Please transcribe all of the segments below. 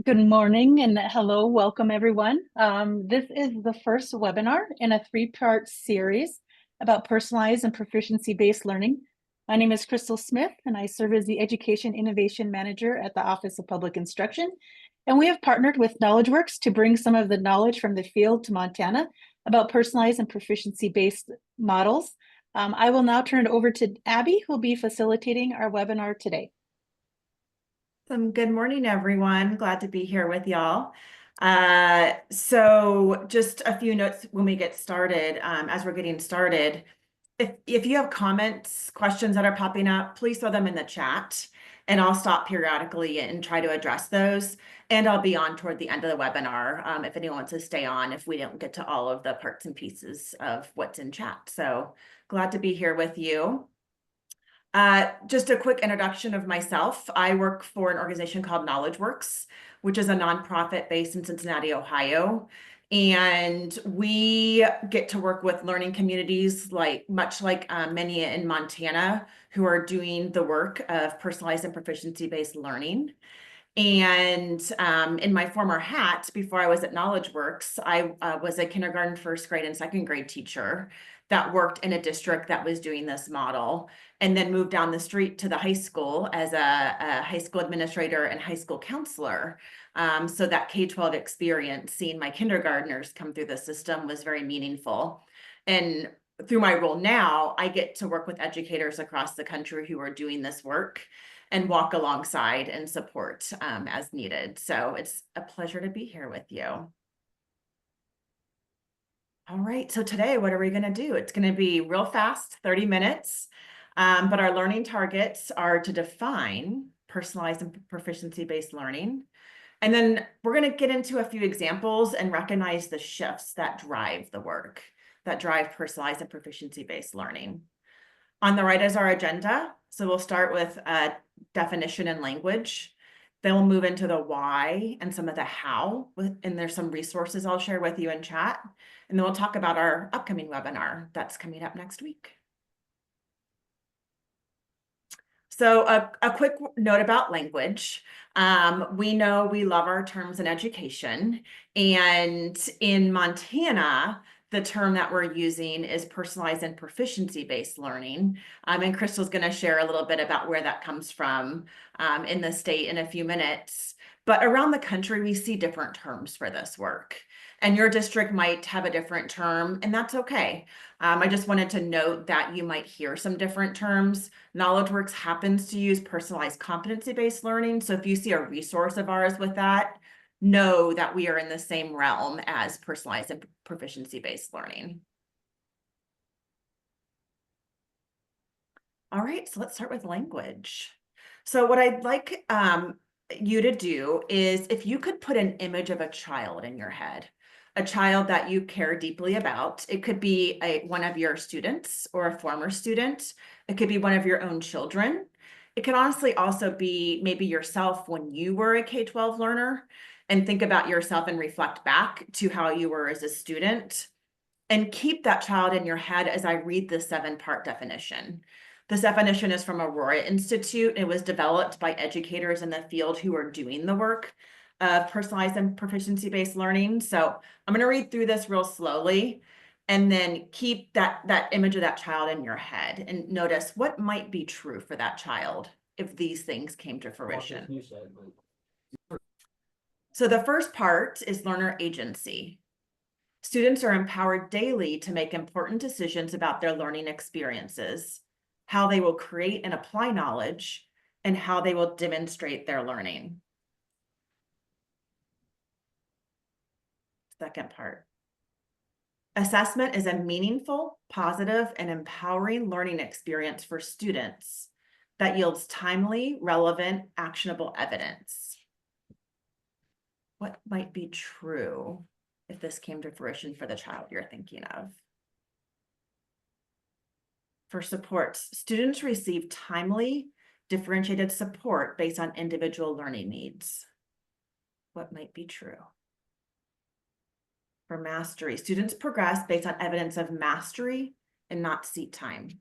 Good morning and hello, welcome everyone. This is the first webinar in a three-part series about personalized and proficiency-based learning. My name is Crystal Smith and I serve as the Education Innovation Manager at the Office of Public Instruction. And we have partnered with KnowlegeWorks to bring some of the knowledge from the field to Montana about personalized and proficiency-based models. I will now turn it over to Abby, who will be facilitating our webinar today. Good morning, everyone. Glad to be here with y'all. So just a few notes when we get started, as we're getting started. If you have comments, questions that are popping up, please throw them in the chat and I'll stop periodically and try to address those. And I'll be on toward the end of the webinar if anyone wants to stay on if we don't get to all of the parts and pieces of what's in chat. So glad to be here with you. Just a quick introduction of myself. I work for an organization called KnowlegeWorks, which is a nonprofit based in Cincinnati, Ohio. And we get to work with learning communities much like many in Montana who are doing the work of personalized and proficiency-based learning. And in my former hat, before I was at KnowlegeWorks, I was a kindergarten, first grade, and second grade teacher that worked in a district that was doing this model, and then moved down the street to the high school as a high school administrator and high school counselor. So that K-12 experience, seeing my kindergartners come through the system, was very meaningful. And through my role now, I get to work with educators across the country who are doing this work and walk alongside and support as needed. So it's a pleasure to be here with you. All right, so today, what are we gonna do? It's gonna be real fast, 30 minutes, but our learning targets are to define personalized and proficiency-based learning. And then we're gonna get into a few examples and recognize the shifts that drive the work, that drive personalized and proficiency-based learning. On the right is our agenda. So we'll start with definition and language. Then we'll move into the why and some of the how, and there's some resources I'll share with you in chat. And then we'll talk about our upcoming webinar that's coming up next week. So a quick note about language. We know we love our terms in education, and in Montana, the term that we're using is personalized and proficiency-based learning. And Crystal's going to share a little bit about where that comes from in the state in a few minutes. But around the country, we see different terms for this work. And your district might have a different term, and that's okay. I just wanted to note that you might hear some different terms. KnowlegeWorks happens to use personalized competency-based learning. So if you see a resource of ours with that, know that we are in the same realm as personalized and proficiency-based learning. All right, so let's start with language. So what I'd like you to do is, if you could put an image of a child in your head, a child that you care deeply about. It could be one of your students or a former student. It could be one of your own children. It could honestly also be maybe yourself when you were a K-12 learner, and think about yourself and reflect back to how you were as a student. And keep that child in your head as I read the 7-part definition. This definition is from Aurora Institute. It was developed by educators in the field who are doing the work of personalized and proficiency-based learning. So I'm going to read through this real slowly, and then keep that image of that child in your head and notice what might be true for that child if these things came to fruition. So the first part is learner agency. Students are empowered daily to make important decisions about their learning experiences, how they will create and apply knowledge, and how they will demonstrate their learning. Second part. Assessment is a meaningful, positive, and empowering learning experience for students that yields timely, relevant, actionable evidence. What might be true if this came to fruition for the child you're thinking of? For supports, students receive timely, differentiated support based on individual learning needs. What might be true? For mastery, students progress based on evidence of mastery and not seat time.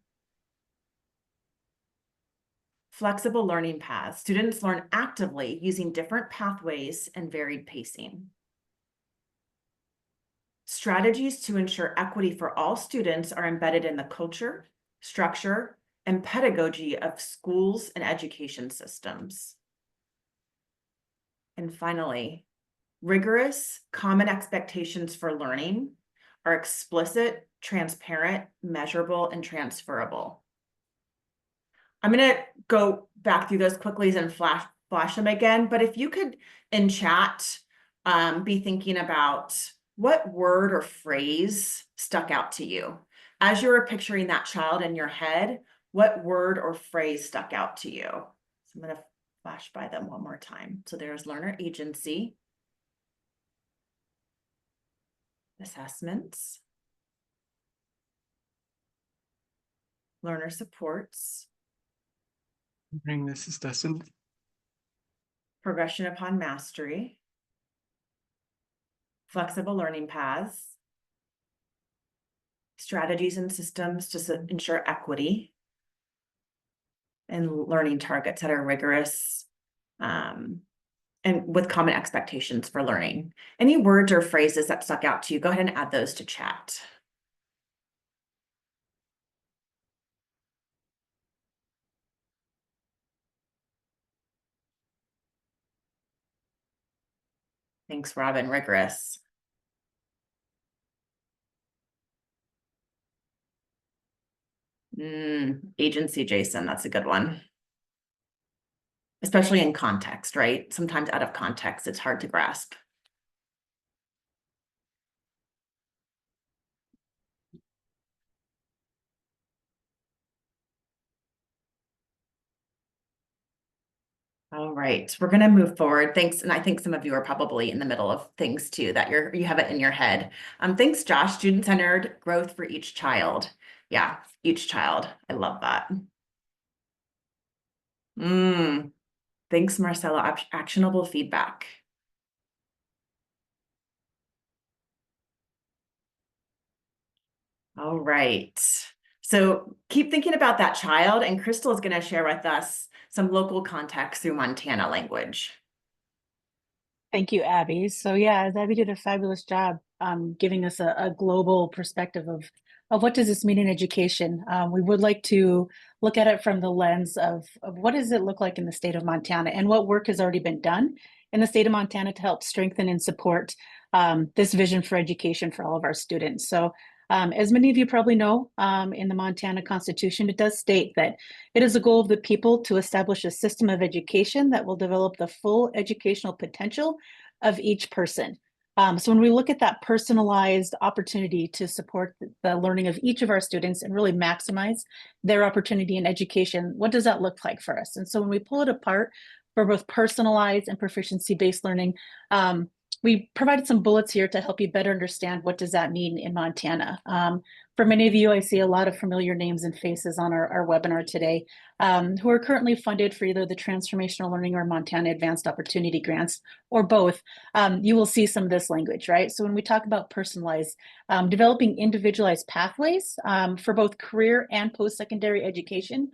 Flexible learning paths. Students learn actively using different pathways and varied pacing. Strategies to ensure equity for all students are embedded in the culture, structure, and pedagogy of schools and education systems. And finally, rigorous, common expectations for learning are explicit, transparent, measurable, and transferable. I'm going to go back through those quickly and flash them again, but if you could in chat be thinking about what word or phrase stuck out to you. As you were picturing that child in your head, what word or phrase stuck out to you? So I'm going to flash by them one more time. So there's learner agency, assessments, learner supports, This is Dustin. progression upon mastery, flexible learning paths, strategies and systems to ensure equity, and learning targets that are rigorous and with common expectations for learning. Any words or phrases that stuck out to you, go ahead and add those to chat. Thanks, Robin. Rigorous. Agency, Jason, that's a good one. Especially in context, right? Sometimes out of context, it's hard to grasp. All right, we're going to move forward. Thanks. And I think some of you are probably in the middle of things too, that you have it in your head. Thanks, Josh. Student-centered growth for each child. Yeah, each child. I love that. Thanks, Marcella. Actionable feedback. All right. So keep thinking about that child, and Crystal is going to share with us some local context through Montana language. Thank you, Abby. So yeah, Abby did a fabulous job giving us a global perspective of what does this mean in education. We would like to look at it from the lens of what does it look like in the state of Montana and what work has already been done in the state of Montana to help strengthen and support this vision for education for all of our students. So as many of you probably know, in the Montana Constitution, it does state that it is a goal of the people to establish a system of education that will develop the full educational potential of each person. So when we look at that personalized opportunity to support the learning of each of our students and really maximize their opportunity in education, what does that look like for us? And so when we pull it apart for both personalized and proficiency-based learning, we provided some bullets here to help you better understand what does that mean in Montana. For many of you, I see a lot of familiar names and faces on our webinar today who are currently funded for either the Transformational Learning or Montana Advanced Opportunity Grants, or both. You will see some of this language, right? So when we talk about personalized, developing individualized pathways for both career and post-secondary education,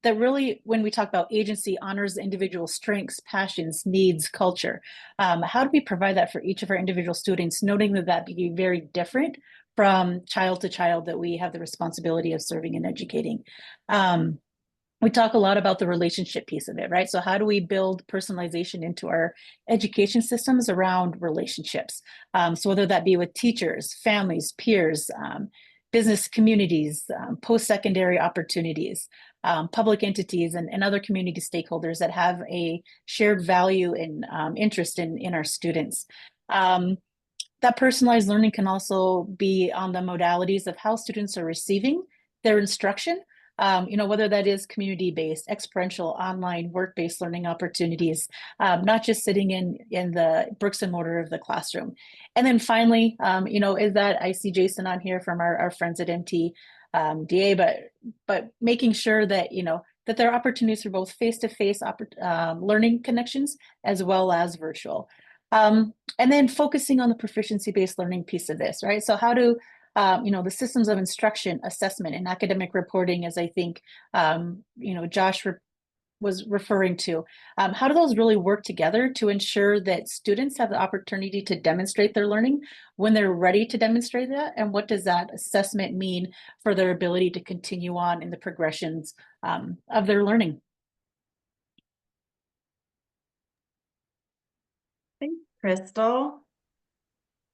that really, when we talk about agency, honors individual strengths, passions, needs, culture. How do we provide that for each of our individual students, noting that that be very different from child to child that we have the responsibility of serving and educating? We talk a lot about the relationship piece of it, right? So how do we build personalization into our education systems around relationships? So whether that be with teachers, families, peers, business communities, post-secondary opportunities, public entities, and other community stakeholders that have a shared value and interest in our students. That personalized learning can also be on the modalities of how students are receiving their instruction, whether that is community-based, experiential, online, work-based learning opportunities, not just sitting in the bricks and mortar of the classroom. And then finally, is that I see Jason on here from our friends at MTDA, but making sure that, that there are opportunities for both face-to-face learning connections as well as virtual. And then focusing on the proficiency-based learning piece of this, right? So how do the systems of instruction, assessment, and academic reporting, as I think, Josh was referring to. How do those really work together to ensure that students have the opportunity to demonstrate their learning when they're ready to demonstrate that? And what does that assessment mean for their ability to continue on in the progressions of their learning? Thanks, Crystal.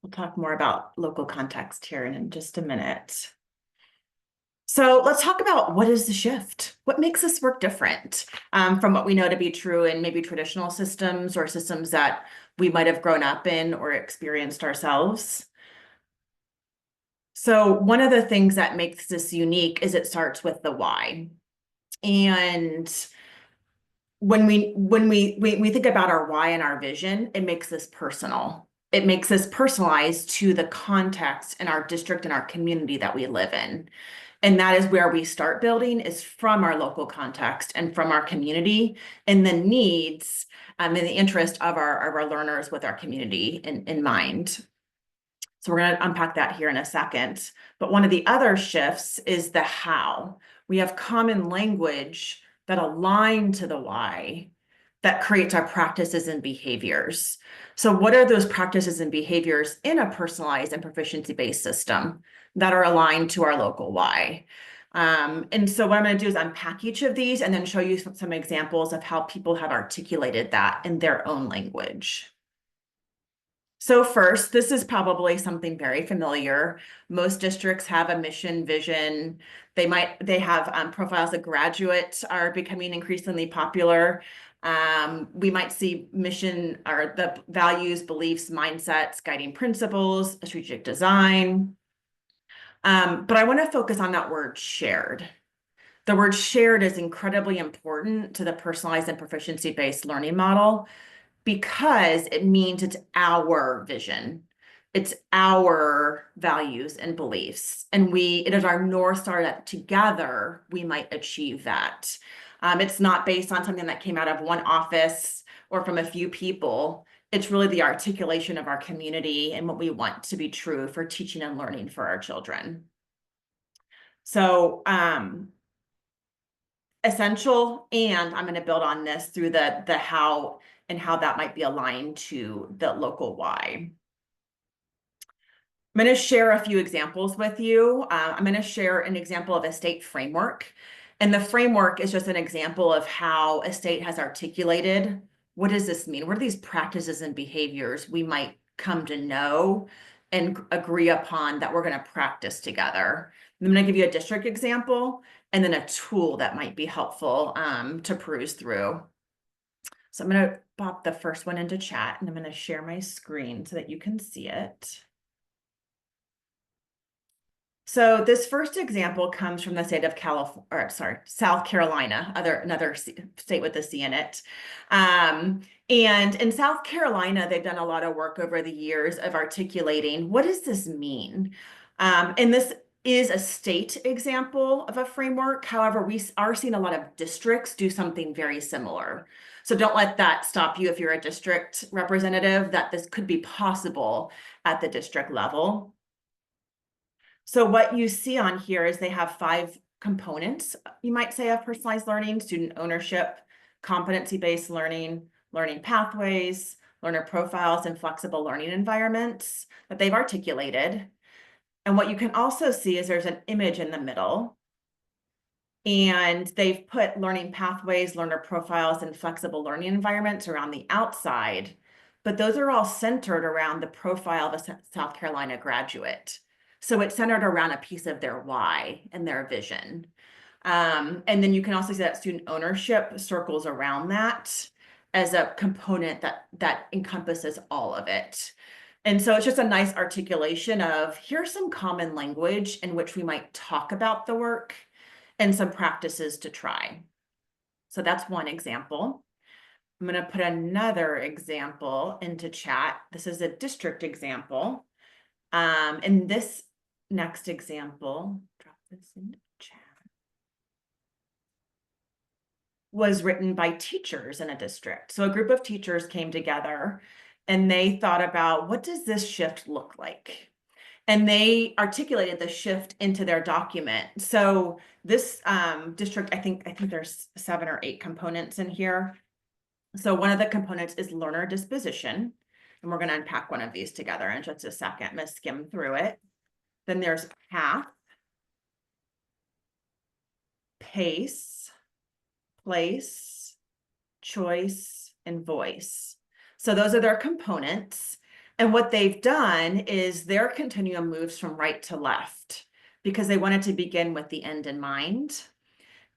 We'll talk more about local context here in just a minute. So let's talk about what is the shift? What makes this work different from what we know to be true in maybe traditional systems or systems that we might have grown up in or experienced ourselves? So one of the things that makes this unique is it starts with the why. And when we think about our why and our vision, it makes this personal. It makes this personalized to the context in our district and our community that we live in. And that is where we start building, is from our local context and from our community and the needs and the interest of our learners with our community in mind. So we're going to unpack that here in a second. But one of the other shifts is the how. We have common language that align to the why that creates our practices and behaviors. So what are those practices and behaviors in a personalized and proficiency-based system that are aligned to our local why? And so what I'm going to do is unpack each of these and then show you some examples of how people have articulated that in their own language. So first, this is probably something very familiar. Most districts have a mission, vision. They have profiles of graduates are becoming increasingly popular. We might see mission or the values, beliefs, mindsets, guiding principles, strategic design. But I want to focus on that word shared. The word shared is incredibly important to the personalized and proficiency-based learning model, because it means it's our vision, it's our values and beliefs, and it is our North Star that together we might achieve that. It's not based on something that came out of one office or from a few people. It's really the articulation of our community and what we want to be true for teaching and learning for our children. So essential, and I'm going to build on this through the how and how that might be aligned to the local why. I'm going to share a few examples with you. I'm going to share an example of a state framework. And the framework is just an example of how a state has articulated, what does this mean? What are these practices and behaviors we might come to know and agree upon that we're going to practice together? I'm going to give you a district example and then a tool that might be helpful to peruse through. So I'm going to pop the first one into chat and I'm going to share my screen so that you can see it. So this first example comes from the state of South Carolina, another state with a C in it. And in South Carolina, they've done a lot of work over the years of articulating, what does this mean? And this is a state example of a framework. However, we are seeing a lot of districts do something very similar. So don't let that stop you if you're a district representative, that this could be possible at the district level. So what you see on here is they have 5 components, you might say, of personalized learning: student ownership, competency-based learning, learning pathways, learner profiles, and flexible learning environments that they've articulated. And what you can also see is there's an image in the middle, and they've put learning pathways, learner profiles, and flexible learning environments around the outside, but those are all centered around the profile of a South Carolina graduate. So it's centered around a piece of their why and their vision. And then you can also see that student ownership circles around that as a component that encompasses all of it. And so it's just a nice articulation of, here's some common language in which we might talk about the work and some practices to try. So that's one example. I'm going to put another example into chat. This is a district example. And this next example, drop this into chat, was written by teachers in a district. So a group of teachers came together and they thought about, what does this shift look like? And they articulated the shift into their document. So this district, I think there's 7 or 8 components in here. So one of the components is learner disposition. And we're going to unpack one of these together in just a second. I'm going to skim through it. Then there's path, pace, place, choice, and voice. So those are their components. And what they've done is their continuum moves from right to left because they wanted to begin with the end in mind.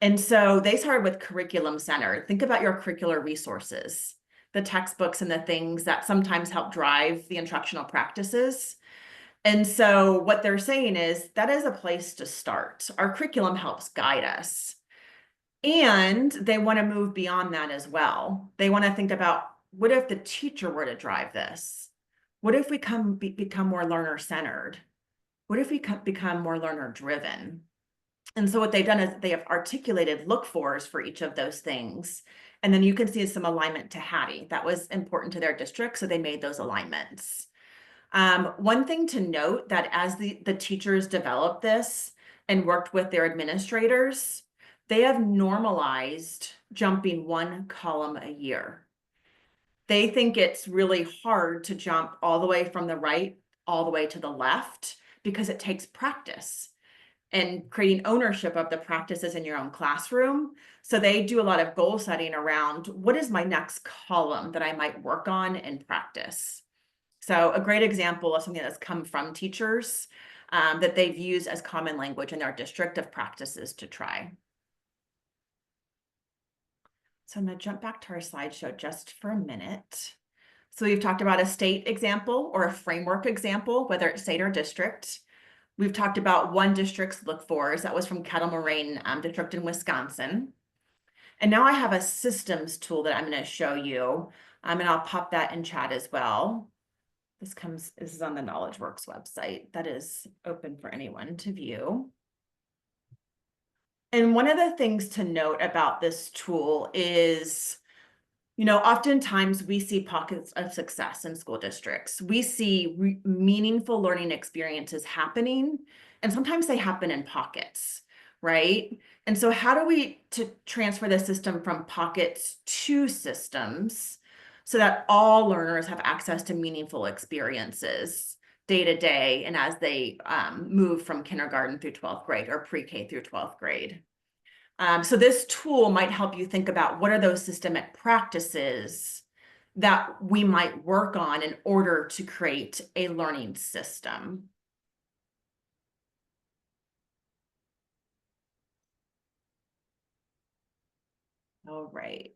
And so they started with curriculum centered. Think about your curricular resources, the textbooks and the things that sometimes help drive the instructional practices. And so what they're saying is that is a place to start. Our curriculum helps guide us. And they want to move beyond that as well. They want to think about, what if the teacher were to drive this? What if we become more learner-centered? What if we become more learner-driven? And so what they've done is they have articulated look-fors for each of those things. And then you can see some alignment to Hattie. That was important to their district, so they made those alignments. One thing to note, that as the teachers developed this and worked with their administrators, they have normalized jumping 1 column a year. They think it's really hard to jump all the way from the right all the way to the left because it takes practice and creating ownership of the practices in your own classroom. So they do a lot of goal setting around, what is my next column that I might work on and practice? So a great example of something that's come from teachers that they've used as common language in their district of practices to try. So I'm going to jump back to our slideshow just for a minute. So we've talked about a state example or a framework example, whether it's state or district. We've talked about one district's look-fors. That was from Kettle Moraine District in Wisconsin. And now I have a systems tool that I'm going to show you, and I'll pop that in chat as well. This is on the KnowlegeWorks website that is open for anyone to view. And one of the things to note about this tool is, oftentimes we see pockets of success in school districts. We see meaningful learning experiences happening, and sometimes they happen in pockets, right? And so how do we transfer the system from pockets to systems so that all learners have access to meaningful experiences day to day and as they move from kindergarten through 12th grade or pre-K through 12th grade? So this tool might help you think about what are those systemic practices that we might work on in order to create a learning system. All right,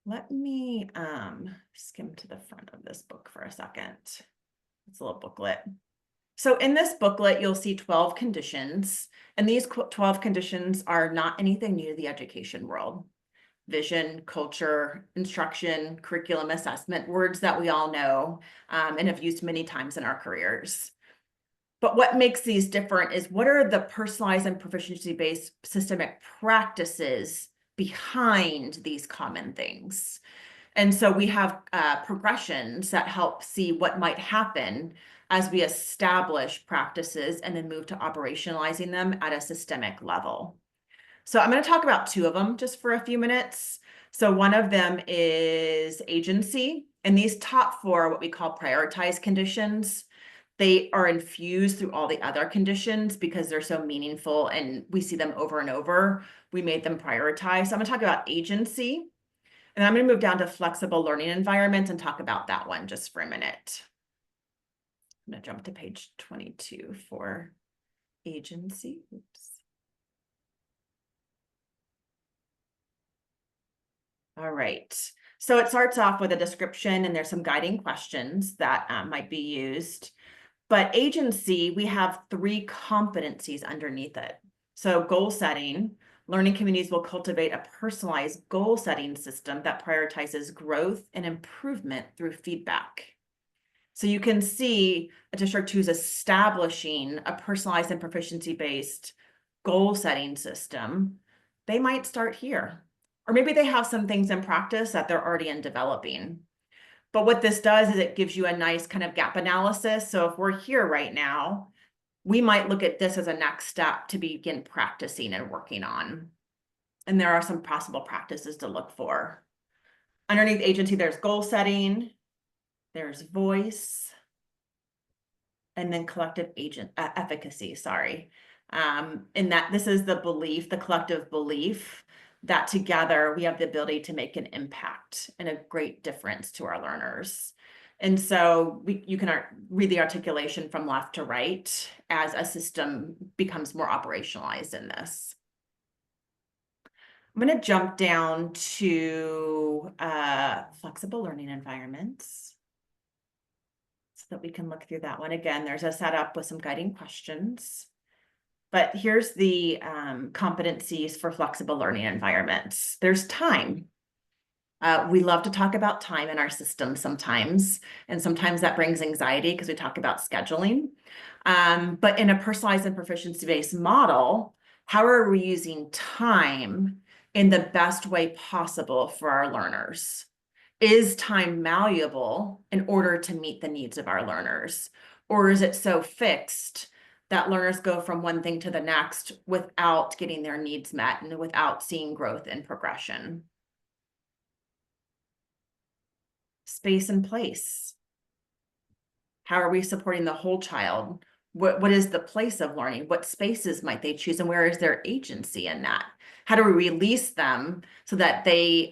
let me skim to the front of this book for a second. It's a little booklet. So in this booklet, you'll see 12 conditions, and these 12 conditions are not anything new to the education world. Vision, culture, instruction, curriculum assessment, words that we all know and have used many times in our careers. But what makes these different is, what are the personalized and proficiency-based systemic practices behind these common things? And so we have progressions that help see what might happen as we establish practices and then move to operationalizing them at a systemic level. So I'm going to talk about 2 of them just for a few minutes. So one of them is agency, and these top 4 are what we call prioritized conditions. They are infused through all the other conditions because they're so meaningful and we see them over and over. We made them prioritized. So I'm going to talk about agency, and I'm going to move down to flexible learning environment and talk about that one just for a minute. I'm going to jump to page 22 for agency. Oops. All right. So it starts off with a description, and there's some guiding questions that might be used. But agency, we have 3 competencies underneath it. So goal setting. Learning communities will cultivate a personalized goal setting system that prioritizes growth and improvement through feedback. So you can see a district who's establishing a personalized and proficiency-based goal setting system. They might start here, or maybe they have some things in practice that they're already in developing. But what this does is it gives you a nice kind of gap analysis. So if we're here right now, we might look at this as a next step to begin practicing and working on. And there are some possible practices to look for. Underneath agency, there's goal setting, there's voice, and then collective efficacy, sorry. And that this is the belief, the collective belief that together we have the ability to make an impact and a great difference to our learners. And so you can read the articulation from left to right as a system becomes more operationalized in this. I'm going to jump down to flexible learning environments so that we can look through that one. Again, there's a setup with some guiding questions. But here's the competencies for flexible learning environments. There's time. We love to talk about time in our system sometimes, and sometimes that brings anxiety because we talk about scheduling. But in a personalized and proficiency-based model, how are we using time in the best way possible for our learners? Is time malleable in order to meet the needs of our learners? Or is it so fixed that learners go from one thing to the next without getting their needs met and without seeing growth and progression? Space and place. How are we supporting the whole child? What is the place of learning? What spaces might they choose, and where is their agency in that? How do we release them so that they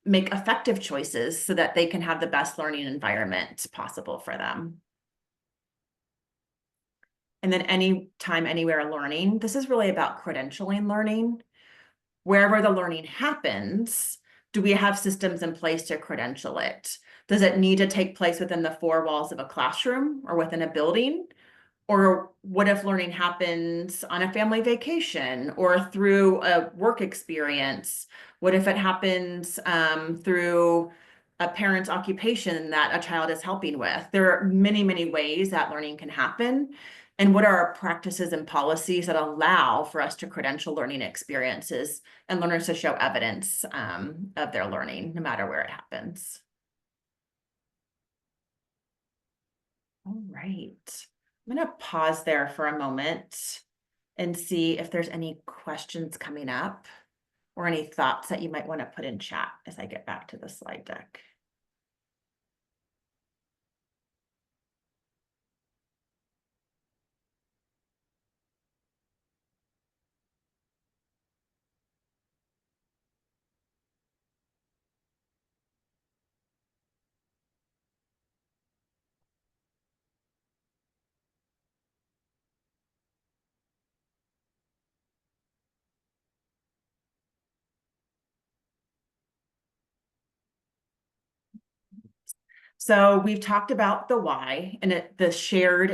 make effective choices so that they can have the best learning environment possible for them? And then anytime, anywhere learning. This is really about credentialing learning. Wherever the learning happens, do we have systems in place to credential it? Does it need to take place within the four walls of a classroom or within a building? Or what if learning happens on a family vacation or through a work experience? What if it happens through a parent's occupation that a child is helping with? There are many, many ways that learning can happen. And what are our practices and policies that allow for us to credential learning experiences and learners to show evidence of their learning, no matter where it happens? All right. I'm going to pause there for a moment and see if there's any questions coming up or any thoughts that you might want to put in chat as I get back to the slide deck. So we've talked about the why and the shared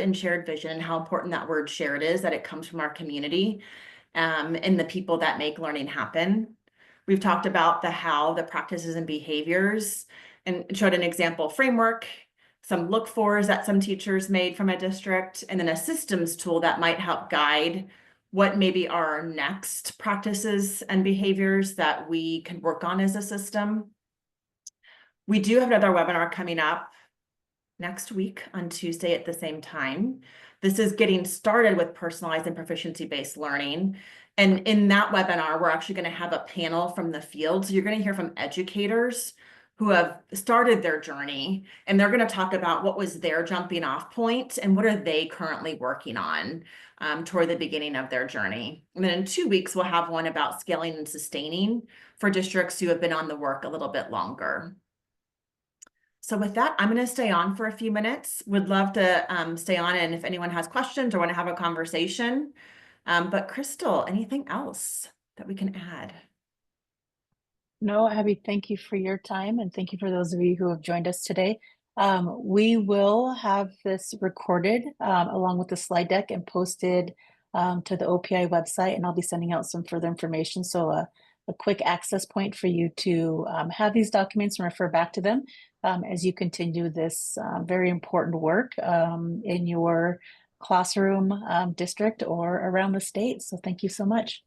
vision and how important that word shared is, that it comes from our community and the people that make learning happen. We've talked about the how, the practices and behaviors, and showed an example framework, some look-fors that some teachers made from a district, and then a systems tool that might help guide what maybe are our next practices and behaviors that we can work on as a system. We do have another webinar coming up next week on Tuesday at the same time. This is getting started with personalized and proficiency-based learning. And in that webinar, we're actually going to have a panel from the field. So you're going to hear from educators who have started their journey, and they're going to talk about what was their jumping off point and what are they currently working on toward the beginning of their journey. And then in 2 weeks, we'll have one about scaling and sustaining for districts who have been on the work a little bit longer. So with that, I'm going to stay on for a few minutes. Would love to stay on, and if anyone has questions or want to have a conversation. But Crystal, anything else that we can add? No, Abby, thank you for your time, and thank you for those of you who have joined us today. We will have this recorded along with the slide deck and posted to the OPI website, and I'll be sending out some further information. So a quick access point for you to have these documents and refer back to them as you continue this very important work in your classroom, district, or around the state. So thank you so much.